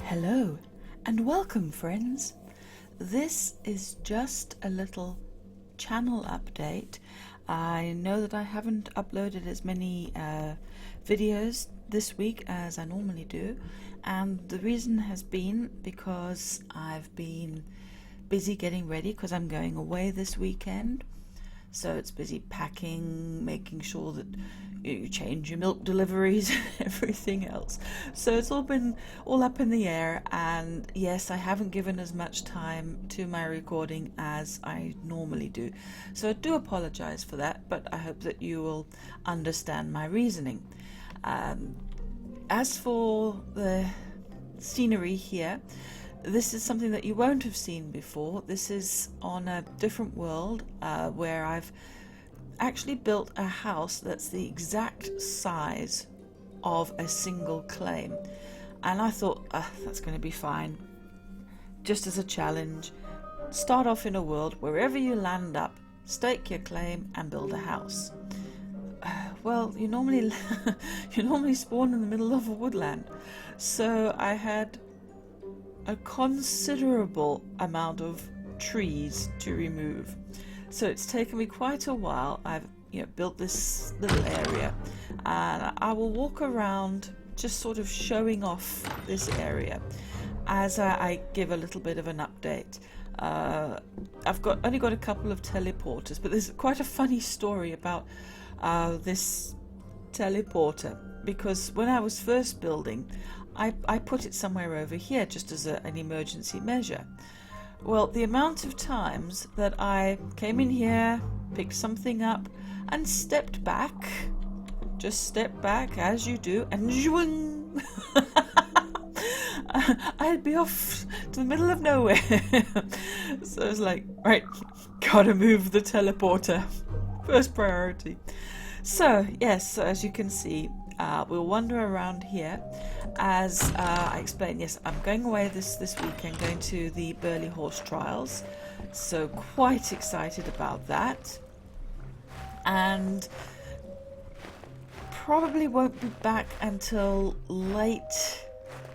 Hello and welcome, friends. This is just a little channel update. I know that I haven't uploaded as many videos this week as I normally do, and the reason has been because I've been busy getting ready because I'm going away this weekend. So it's busy packing, making sure that you change your milk deliveries and everything else. So it's all been all up in the air, and yes, I haven't given as much time to my recording as I normally do. So I do apologize for that, but I hope that you will understand my reasoning. As for the scenery here, this is something that you won't have seen before. This is on a different world where I've actually built a house that's the exact size of a single claim. And I thought, that's going to be fine. Just as a challenge, start off in a world wherever you land up, stake your claim and build a house. Well, you normally spawn in the middle of a woodland. So I had a considerable amount of trees to remove, so it's taken me quite a while. I've built this little area, and I will walk around just sort of showing off this area as I give a little bit of an update. I've only got a couple of teleporters, but there's quite a funny story about this teleporter, because when I was first building, I put it somewhere over here just as an emergency measure. Well, the amount of times that I came in here, picked something up, and stepped back, just stepped back as you do, and zhwing, I'd be off to the middle of nowhere. So I was like, right, gotta move the teleporter, first priority. So yes, as you can see, we'll wander around here. As I explained, yes, I'm going away this weekend, going to the Burley Horse Trials, so quite excited about that, and probably won't be back until late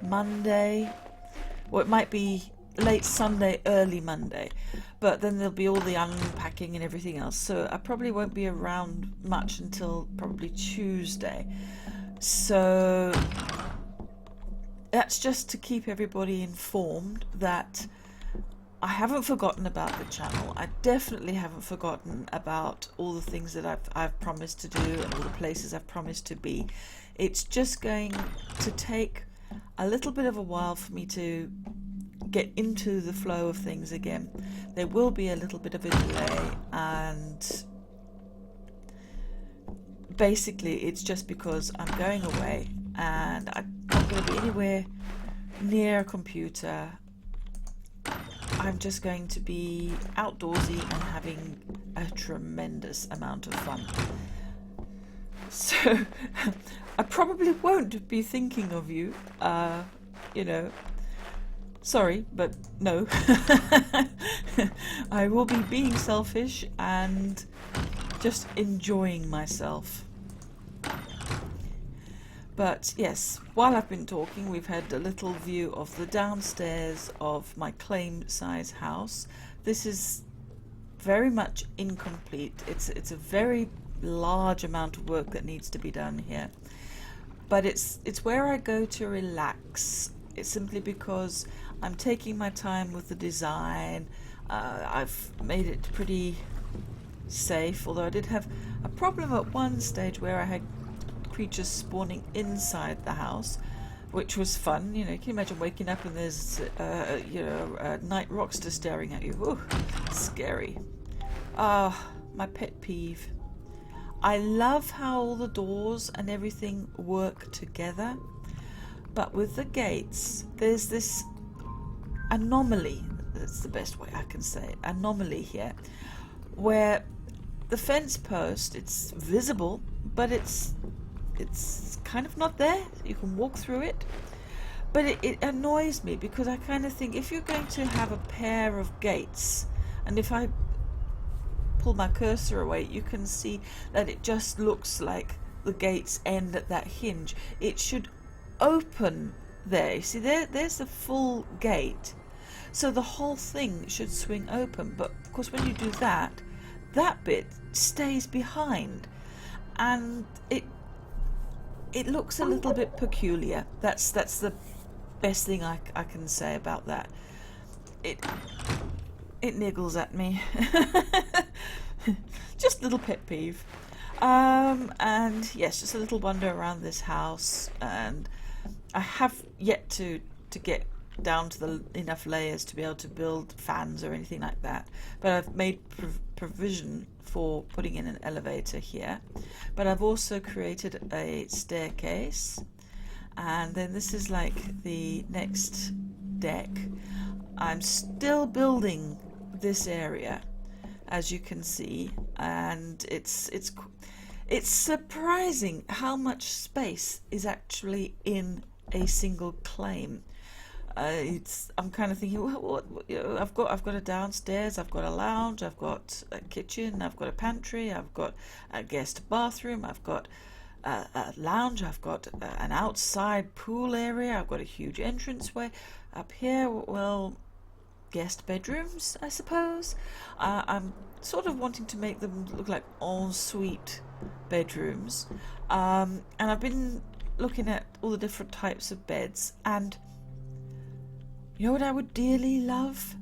Monday, or it might be late Sunday, early Monday, but then there'll be all the unpacking and everything else, so I probably won't be around much until probably Tuesday. So that's just to keep everybody informed that I haven't forgotten about the channel. I definitely haven't forgotten about all the things that I've promised to do and all the places I've promised to be. It's just going to take a little bit of a while for me to get into the flow of things again. There will be a little bit of a delay, and basically it's just because I'm going away and I'm not going to be anywhere near a computer. I'm just going to be outdoorsy and having a tremendous amount of fun. So I probably won't be thinking of you, sorry, but no. I will be being selfish and just enjoying myself. But yes, while I've been talking, we've had a little view of the downstairs of my claim size house. This is very much incomplete. It's a very large amount of work that needs to be done here. But it's where I go to relax. It's simply because I'm taking my time with the design. I've made it pretty safe, although I did have a problem at one stage where I had creatures spawning inside the house, which was fun. You can imagine waking up and there's a night rockster staring at you. Ooh, scary. My pet peeve. I love how all the doors and everything work together, but with the gates there's this anomaly. That's the best way I can say it. Anomaly here, where the fence post, it's visible, but it's kind of not there. You can walk through it, but it annoys me because I kind of think if you're going to have a pair of gates, and if I pull my cursor away, you can see that it just looks like the gates end at that hinge. It should open there. You see, there's the full gate. So the whole thing should swing open. But of course, when you do that, that bit stays behind. And it looks a little bit peculiar. That's the best thing I can say about that. It niggles at me. Just a little pet peeve. And yes, just a little wander around this house, and I have yet to get down to the enough layers to be able to build fans or anything like that, but I've made provision for putting in an elevator here. But I've also created a staircase, and then this is like the next deck. I'm still building this area, as you can see, and it's surprising how much space is actually in a single claim. I'm kind of thinking, what I've got a downstairs, I've got a lounge, I've got a kitchen, I've got a pantry, I've got a guest bathroom, I've got a lounge, I've got an outside pool area, I've got a huge entranceway. Up here, well, guest bedrooms, I suppose. I'm sort of wanting to make them look like ensuite bedrooms, and I've been looking at all the different types of beds, and you know what I would dearly love?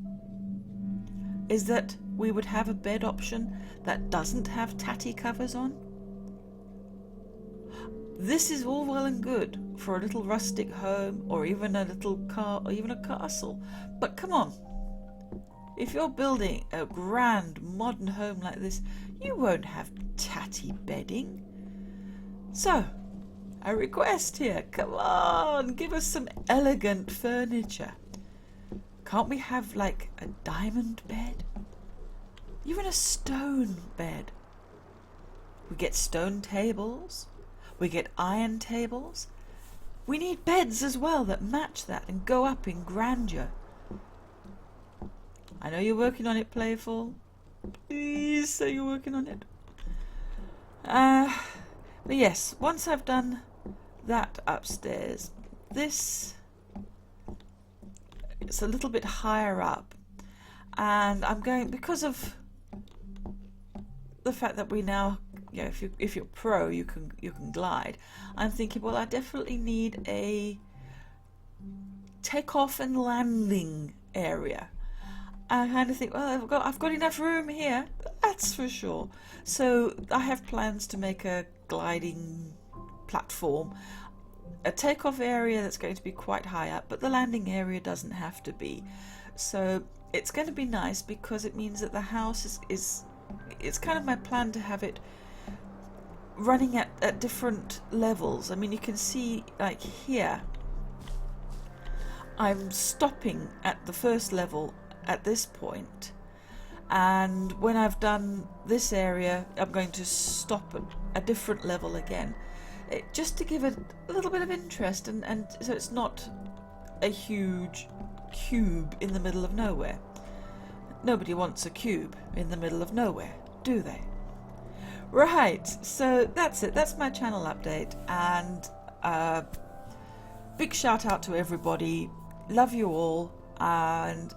Is that we would have a bed option that doesn't have tatty covers on. This is all well and good for a little rustic home, or even a little car, or even a castle. But come on, if you're building a grand modern home like this, you won't have tatty bedding. So, a request here, come on, give us some elegant furniture. Can't we have like a diamond bed? Even a stone bed. We get stone tables, we get iron tables. We need beds as well that match that and go up in grandeur. I know you're working on it, Playful. Please say you're working on it. But yes, once I've done that upstairs, this, it's a little bit higher up, and I'm going, because of the fact that we now, you know, if you're pro, you can glide. I'm thinking, well, I definitely need a takeoff and landing area. I kind of think, well, I've got enough room here, that's for sure. So I have plans to make a gliding platform, a takeoff area that's going to be quite high up, but the landing area doesn't have to be. So it's going to be nice, because it means that the house is it's kind of my plan to have it running at different levels. I mean, you can see, like here, I'm stopping at the first level at this point, and when I've done this area, I'm going to stop at a different level again, just to give it a little bit of interest, and so it's not a huge cube in the middle of nowhere. Nobody wants a cube in the middle of nowhere, do they? Right, so that's it. That's my channel update, and big shout out to everybody. Love you all, and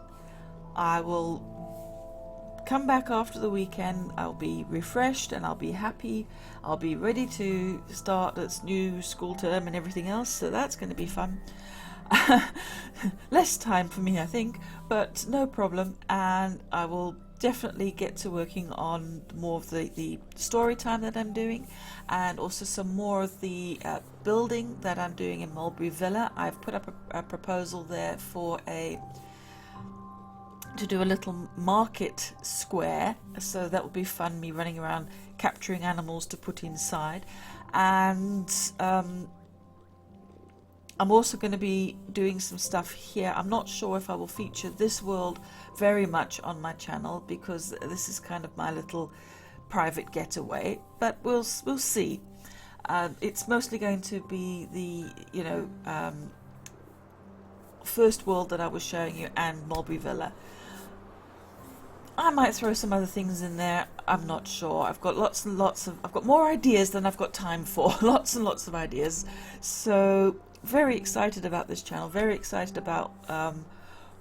I will come back after the weekend. I'll be refreshed and I'll be happy. I'll be ready to start this new school term and everything else, so that's going to be fun. Less time for me, I think, but no problem, and I will definitely get to working on more of the story time that I'm doing, and also some more of the building that I'm doing in Mulberry Villa. I've put up a proposal there for to do a little market square, so that will be fun, me running around capturing animals to put inside. And I'm also going to be doing some stuff here. I'm not sure if I will feature this world very much on my channel, because this is kind of my little private getaway, but we'll see. It's mostly going to be the first world that I was showing you, and Mulberry Villa. I might throw some other things in there, I'm not sure. I've got I've got more ideas than I've got time for. Lots and lots of ideas. So very excited about this channel, very excited about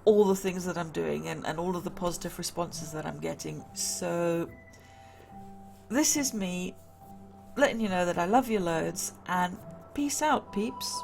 all the things that I'm doing and all of the positive responses that I'm getting. So this is me letting you know that I love you loads, and peace out, peeps.